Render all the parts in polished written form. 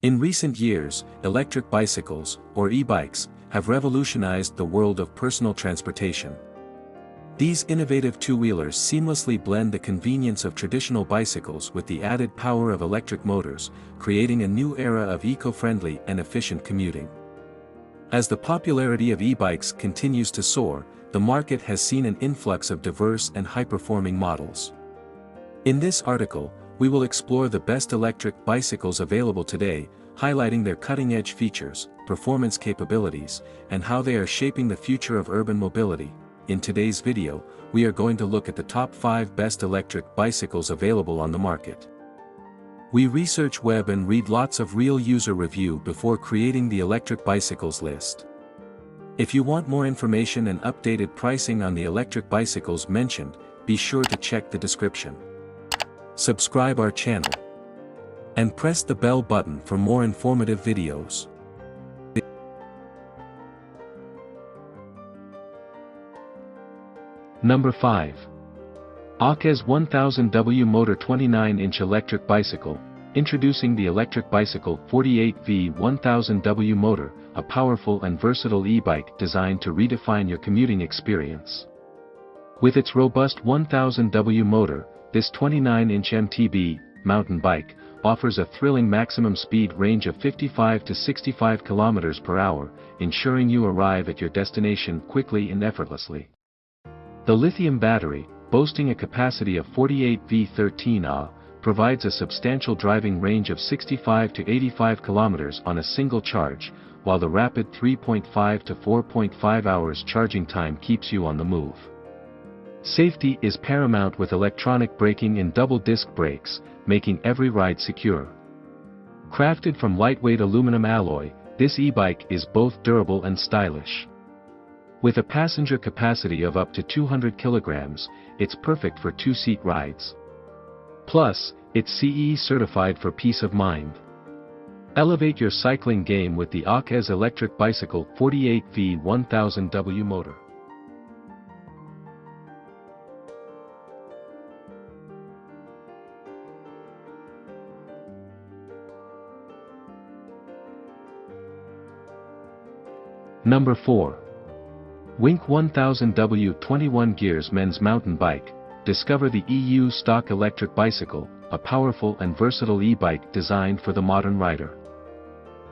In recent years, electric bicycles, or e-bikes, have revolutionized the world of personal transportation. These innovative two-wheelers seamlessly blend the convenience of traditional bicycles with the added power of electric motors, creating a new era of eco-friendly and efficient commuting. As the popularity of e-bikes continues to soar, the market has seen an influx of diverse and high-performing models. In this article, we will explore the best electric bicycles available today, highlighting their cutting-edge features, performance capabilities, and how they are shaping the future of urban mobility. In today's video, we are going to look at the top 5 best electric bicycles available on the market. We research web and read lots of real user review before creating the electric bicycles list. If you want more information and updated pricing on the electric bicycles mentioned, be sure to check the description. Subscribe our channel. And press the bell button for more informative videos. Number 5. AKEZ 1000W Motor 29-inch Electric Bicycle. Introducing the electric bicycle 48V 1000W Motor, a powerful and versatile e-bike designed to redefine your commuting experience. With its robust 1000W motor, this 29-inch MTB, mountain bike, offers a thrilling maximum speed range of 55 to 65 km per hour, ensuring you arrive at your destination quickly and effortlessly. The lithium battery, boasting a capacity of 48V 13Ah, provides a substantial driving range of 65 to 85 km on a single charge, while the rapid 3.5 to 4.5 hours charging time keeps you on the move. Safety is paramount with electronic braking and double-disc brakes, making every ride secure. Crafted from lightweight aluminum alloy, this e-bike is both durable and stylish. With a passenger capacity of up to 200 kilograms, it's perfect for two-seat rides. Plus, it's CE certified for peace of mind. Elevate your cycling game with the AKEZ electric bicycle 48V 1000W motor. Number 4. Wink 1000W 21 Gears Men's Mountain Bike. Discover the EU stock electric bicycle, a powerful and versatile e-bike designed for the modern rider.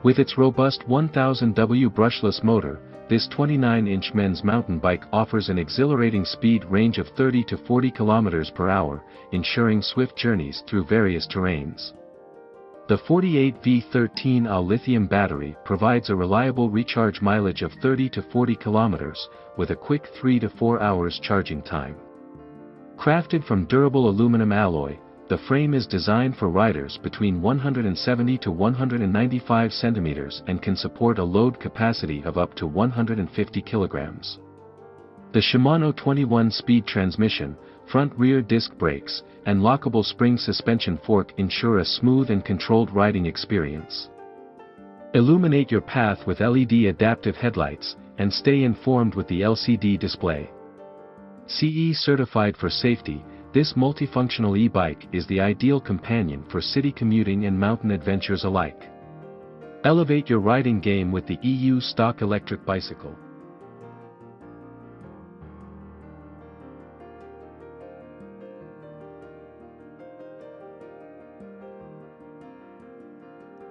With its robust 1000W brushless motor, this 29-inch men's mountain bike offers an exhilarating speed range of 30 to 40 km per hour, ensuring swift journeys through various terrains. The 48V 13Ah lithium battery provides a reliable recharge mileage of 30 to 40 km, with a quick 3 to 4 hours charging time. Crafted from durable aluminum alloy, the frame is designed for riders between 170 to 195 centimeters and can support a load capacity of up to 150 kilograms. The Shimano 21-speed transmission, front-rear disc brakes, and lockable spring suspension fork ensure a smooth and controlled riding experience. Illuminate your path with LED adaptive headlights, and stay informed with the LCD display. CE certified for safety, this multifunctional e-bike is the ideal companion for city commuting and mountain adventures alike. Elevate your riding game with the EU stock electric bicycle.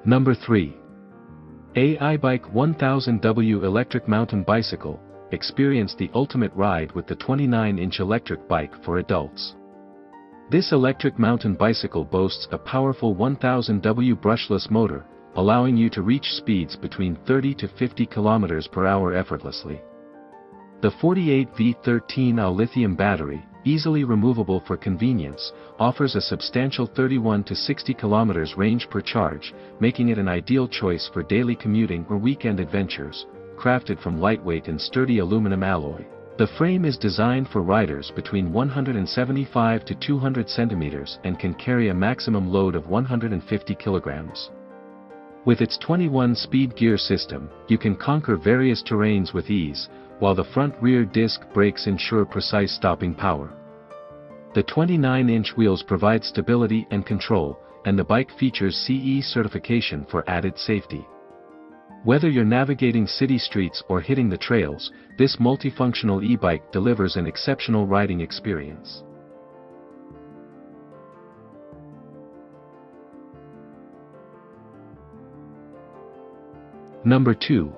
Number 3. AIbike 1000W Electric Mountain Bicycle. Experience the ultimate ride with the 29-inch electric bike for adults. This electric mountain bicycle boasts a powerful 1000W brushless motor, allowing you to reach speeds between 30 to 50 km per hour effortlessly. The 48V 13Ah lithium battery, easily removable for convenience, offers a substantial 31 to 60 km range per charge, making it an ideal choice for daily commuting or weekend adventures. Crafted from lightweight and sturdy aluminum alloy, the frame is designed for riders between 175 to 200 centimeters and can carry a maximum load of 150 kilograms. With its 21-speed gear system, you can conquer various terrains with ease, while the front-rear disc brakes ensure precise stopping power. The 29-inch wheels provide stability and control, and the bike features CE certification for added safety. Whether you're navigating city streets or hitting the trails, this multifunctional e-bike delivers an exceptional riding experience. Number 2.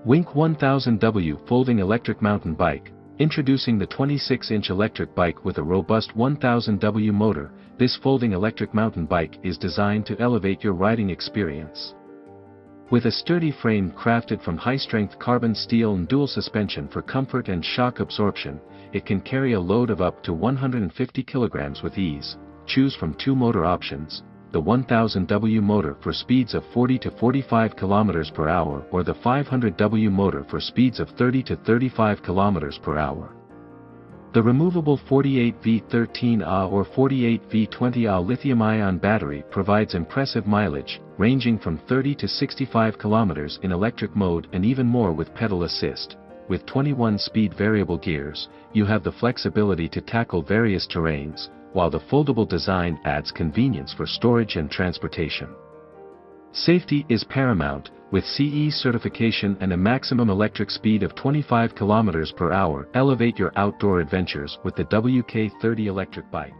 Wink 1000W Folding Electric Mountain Bike. Introducing the 26-inch electric bike with a robust 1000W motor, this folding electric mountain bike is designed to elevate your riding experience. With a sturdy frame crafted from high-strength carbon steel and dual suspension for comfort and shock absorption, it can carry a load of up to 150 kilograms with ease. Choose from two motor options: the 1000W motor for speeds of 40 to 45 km per hour or the 500W motor for speeds of 30 to 35 km per hour. The removable 48V13A or 48V20A lithium-ion battery provides impressive mileage, ranging from 30 to 65 km in electric mode and even more with pedal assist. With 21-speed variable gears, you have the flexibility to tackle various terrains, while the foldable design adds convenience for storage and transportation. Safety is paramount, with CE certification and a maximum electric speed of 25 km per hour. Elevate your outdoor adventures with the WK30 electric bike.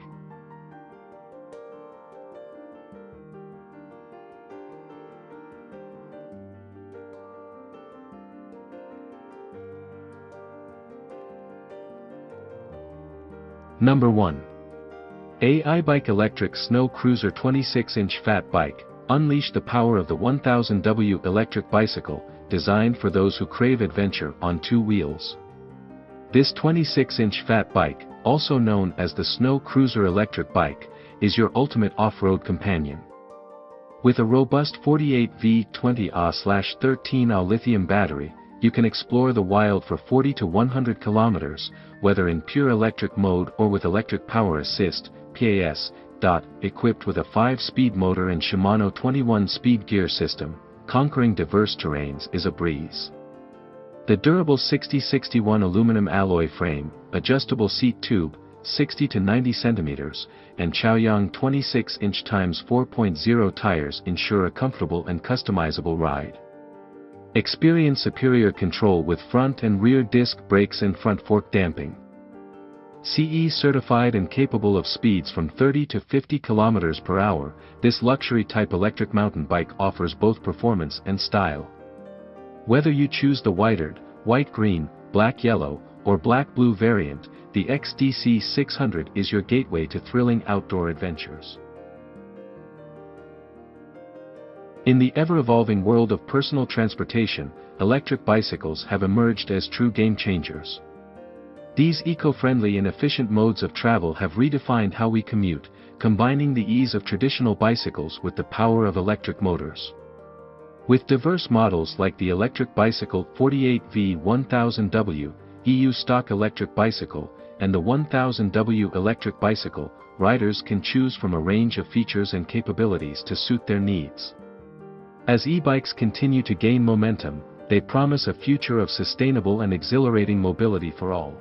Number 1. AIbike Electric Snow Cruiser 26-inch Fat Bike. Unleash the power of the 1000W electric bicycle, designed for those who crave adventure on two wheels. This 26-inch fat bike, also known as the Snow Cruiser electric bike, is your ultimate off-road companion. With a robust 48V20A/13A lithium battery, you can explore the wild for 40 to 100 kilometers, whether in pure electric mode or with electric power assist, PAS. Equipped with a 5-speed motor and Shimano 21-speed gear system, conquering diverse terrains is a breeze. The durable 6061 aluminum alloy frame, adjustable seat tube, 60 to 90 centimeters, and Chaoyang 26-inch x 4.0 tires ensure a comfortable and customizable ride. Experience superior control with front and rear disc brakes and front fork damping. CE certified and capable of speeds from 30 to 50 km per hour, this luxury-type electric mountain bike offers both performance and style. Whether you choose the whitered, white-green, black-yellow, or black-blue variant, the XDC 600 is your gateway to thrilling outdoor adventures. In the ever-evolving world of personal transportation, electric bicycles have emerged as true game-changers. These eco-friendly and efficient modes of travel have redefined how we commute, combining the ease of traditional bicycles with the power of electric motors. With diverse models like the electric bicycle 48V1000W, EU stock electric bicycle, and the 1000W electric bicycle, riders can choose from a range of features and capabilities to suit their needs. As e-bikes continue to gain momentum, they promise a future of sustainable and exhilarating mobility for all.